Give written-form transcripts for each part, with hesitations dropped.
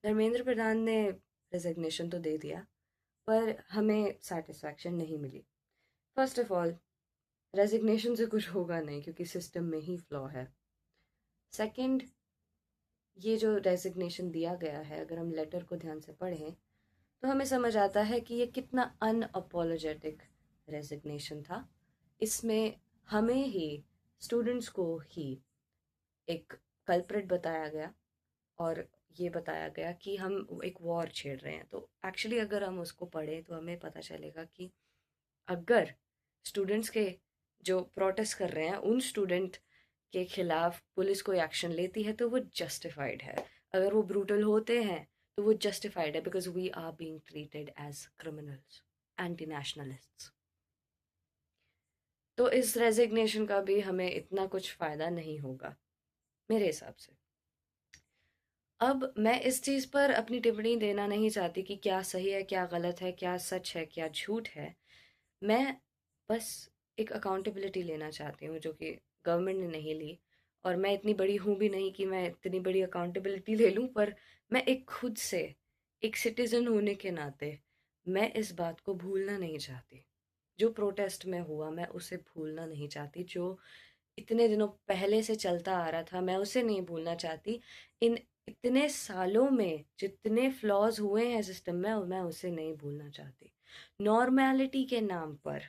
धर्मेंद्र प्रधान ने रेजिग्नेशन तो दे दिया, पर हमें सेटिस्फैक्शन नहीं मिली। फर्स्ट ऑफ ऑल, रेजिग्नेशन से कुछ होगा नहीं क्योंकि सिस्टम में ही फ्लॉ है। सेकंड, ये जो रेजिग्नेशन दिया गया है, अगर हम लेटर को ध्यान से पढ़ें तो हमें समझ आता है कि ये कितना अनअपोलोजेटिक रेजिग्नेशन था। इसमें हमें ही, स्टूडेंट्स को ही एक कल्प्रिट बताया गया और ये बताया गया कि हम एक वॉर छेड़ रहे हैं। तो एक्चुअली अगर हम उसको पढ़ें तो हमें पता चलेगा कि अगर स्टूडेंट्स के जो प्रोटेस्ट कर रहे हैं उन स्टूडेंट के खिलाफ पुलिस कोई एक्शन लेती है तो वो जस्टिफाइड है। अगर वो ब्रूटल होते हैं तो वो जस्टिफाइड है, because we are being treated as criminals, anti nationalists. तो इस रेजिग्नेशन का भी हमें इतना कुछ फ़ायदा नहीं होगा मेरे हिसाब से। अब मैं इस चीज़ पर अपनी टिप्पणी देना नहीं चाहती कि क्या सही है, क्या गलत है, क्या सच है, क्या झूठ है। मैं बस एक अकाउंटेबिलिटी लेना चाहती हूँ जो कि गवर्नमेंट ने नहीं ली। और मैं इतनी बड़ी हूँ भी नहीं कि मैं इतनी बड़ी अकाउंटेबिलिटी ले लूँ, पर मैं एक खुद से एक सिटीज़न होने के नाते मैं इस बात को भूलना नहीं चाहती। जो प्रोटेस्ट में हुआ मैं उसे भूलना नहीं चाहती। जो इतने दिनों पहले से चलता आ रहा था मैं उसे नहीं भूलना चाहती। इन इतने सालों में जितने फ्लॉज हुए हैं सिस्टम में मैं उसे नहीं भूलना चाहती। नॉर्मैलिटी के नाम पर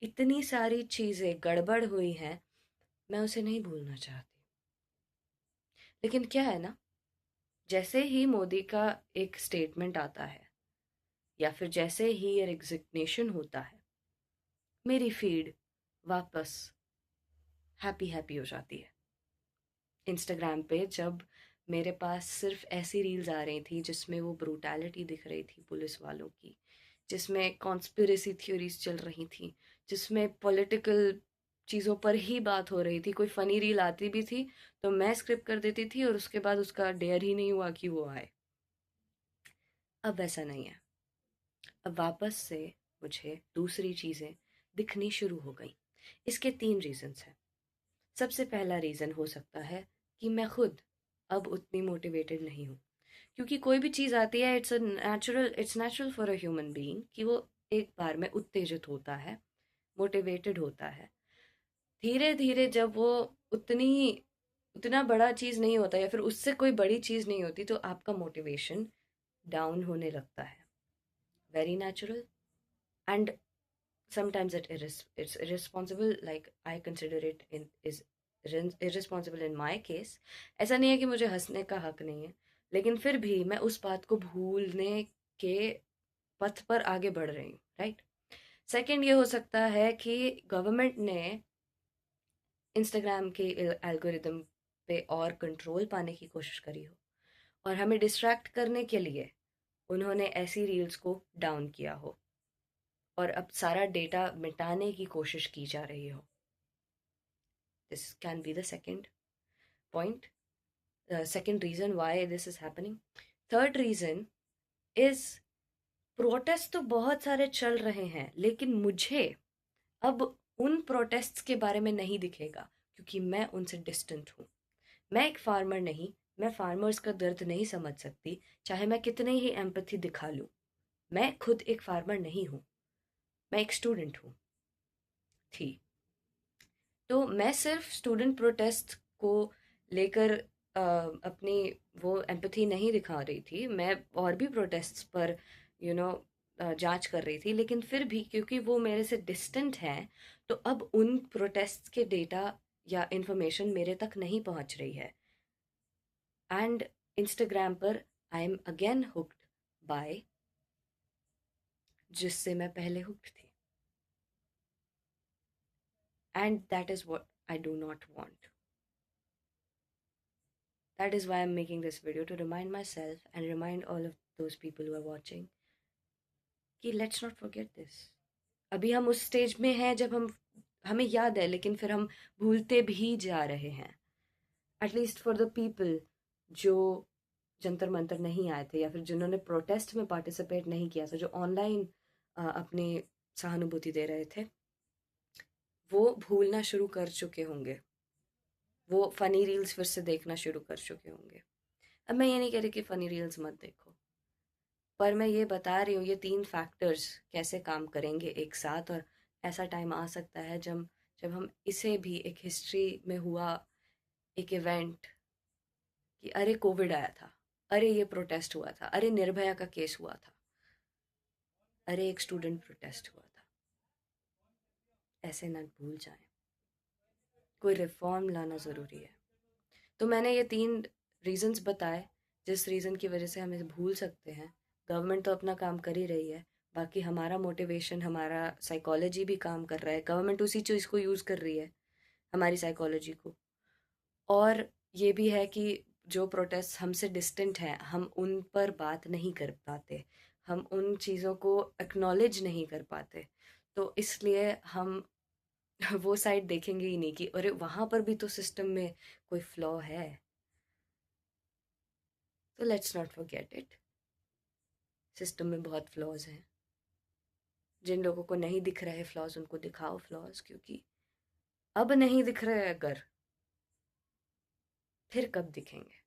इतनी सारी चीज़ें गड़बड़ हुई हैं, मैं उसे नहीं भूलना चाहती। लेकिन क्या है ना, जैसे ही मोदी का एक स्टेटमेंट आता है या फिर जैसे ही ये रिजिग्नेशन होता है, मेरी फीड वापस हैप्पी हैप्पी हो जाती है। इंस्टाग्राम पे जब मेरे पास सिर्फ ऐसी रील्स आ रही थी जिसमें वो ब्रूटैलिटी दिख रही थी पुलिस वालों की, जिसमें कॉन्स्पिरेसी थ्योरीज चल रही थी, जिसमें पॉलिटिकल चीज़ों पर ही बात हो रही थी, कोई फ़नी रील आती भी थी तो मैं स्क्रिप्ट कर देती थी और उसके बाद उसका डेयर ही नहीं हुआ कि वो आए। अब वैसा नहीं है। अब वापस से मुझे दूसरी चीज़ें दिखनी शुरू हो गई। इसके तीन रीजंस हैं। सबसे पहला रीज़न हो सकता है कि मैं खुद अब उतनी मोटिवेटेड नहीं हूँ, क्योंकि कोई भी चीज़ आती है it's natural for a human being कि वो एक बार में उत्तेजित होता है, मोटिवेटेड होता है। धीरे धीरे जब वो उतनी उतना बड़ा चीज़ नहीं होता या फिर उससे कोई बड़ी चीज़ नहीं होती तो आपका मोटिवेशन डाउन होने लगता है। Very natural. And sometimes it's irresponsible, like I consider it in is irresponsible in my case। ऐसा नहीं है कि मुझे हंसने का हक नहीं है, लेकिन फिर भी मैं उस बात को भूलने के पथ पर आगे बढ़ रही हूँ, राइट। सेकंड, ये हो सकता है कि गवर्नमेंट ने इंस्टाग्राम के एल्गोरिदम पे और कंट्रोल पाने की कोशिश करी हो और हमें डिस्ट्रैक्ट करने के लिए उन्होंने ऐसी रील्स को डाउन किया हो और अब सारा डेटा मिटाने की कोशिश की जा रही हो। This can be the second point, the second reason why this is happening. Third reason is, protest तो बहुत सारे चल रहे हैं लेकिन मुझे अब उन प्रोटेस्ट्स के बारे में नहीं दिखेगा क्योंकि मैं उनसे डिस्टेंट हूँ। मैं एक फार्मर नहीं, मैं फार्मर्स का दर्द नहीं समझ सकती चाहे मैं कितने ही एम्पैथी दिखा लूँ। मैं खुद एक फार्मर नहीं हूँ, मैं एक स्टूडेंट हूँ, थी। तो मैं सिर्फ स्टूडेंट प्रोटेस्ट को लेकर अपनी वो एम्पैथी नहीं दिखा रही थी, मैं और भी प्रोटेस्ट्स पर यू you नो जांच कर रही थी। लेकिन फिर भी क्योंकि वो मेरे से डिस्टेंट हैं तो अब उन प्रोटेस्ट्स के डेटा या इंफॉर्मेशन मेरे तक नहीं पहुंच रही है। एंड इंस्टाग्राम पर I am again hooked by जिससे मैं पहले हुक्ड थी, and that is what I do not want. That is why I'm making this video, to remind myself and remind all of those people who are watching कि let's not forget this। अभी हम उस stage में हैं जब हमें याद है लेकिन फिर हम भूलते भी जा रहे हैं। एटलीस्ट फॉर द पीपल जो जंतर मंतर नहीं आए थे या फिर जिन्होंने प्रोटेस्ट में पार्टिसिपेट नहीं किया था, जो ऑनलाइन अपनी सहानुभूति दे रहे थे, वो भूलना शुरू कर चुके होंगे। वो फनी रील्स फिर से देखना शुरू कर चुके होंगे। अब मैं ये नहीं कह रही कि फ़नी रील्स मत देखो, पर मैं ये बता रही हूँ ये 3 फैक्टर्स कैसे काम करेंगे एक साथ, और ऐसा टाइम आ सकता है जब जब हम इसे भी एक हिस्ट्री में हुआ एक इवेंट कि अरे कोविड आया था, अरे ये प्रोटेस्ट हुआ था, अरे निर्भया का केस हुआ था, अरे एक स्टूडेंट प्रोटेस्ट हुआ था, ऐसे ना भूल जाएं। कोई रिफॉर्म लाना ज़रूरी है। तो मैंने ये 3 रीज़न्स बताए जिस रीज़न की वजह से हम इसे भूल सकते हैं। गवर्नमेंट तो अपना काम कर ही रही है, बाकी हमारा मोटिवेशन, हमारा साइकोलॉजी भी काम कर रहा है। गवर्नमेंट उसी चीज़ को यूज़ कर रही है, हमारी साइकोलॉजी को। और ये भी है कि जो प्रोटेस्ट हमसे डिस्टेंट हैं, हम उन पर बात नहीं कर पाते, हम उन चीज़ों को एक्नॉलेज नहीं कर पाते। तो इसलिए हम वो साइड देखेंगे ही नहीं कि अरे वहाँ पर भी तो सिस्टम में कोई फ्लॉ है। तो let's not forget it, system में बहुत फ्लॉज हैं। जिन लोगों को नहीं दिख रहे फ्लॉज उनको दिखाओ फ्लॉज, क्योंकि अब नहीं दिख रहे अगर, फिर कब दिखेंगे।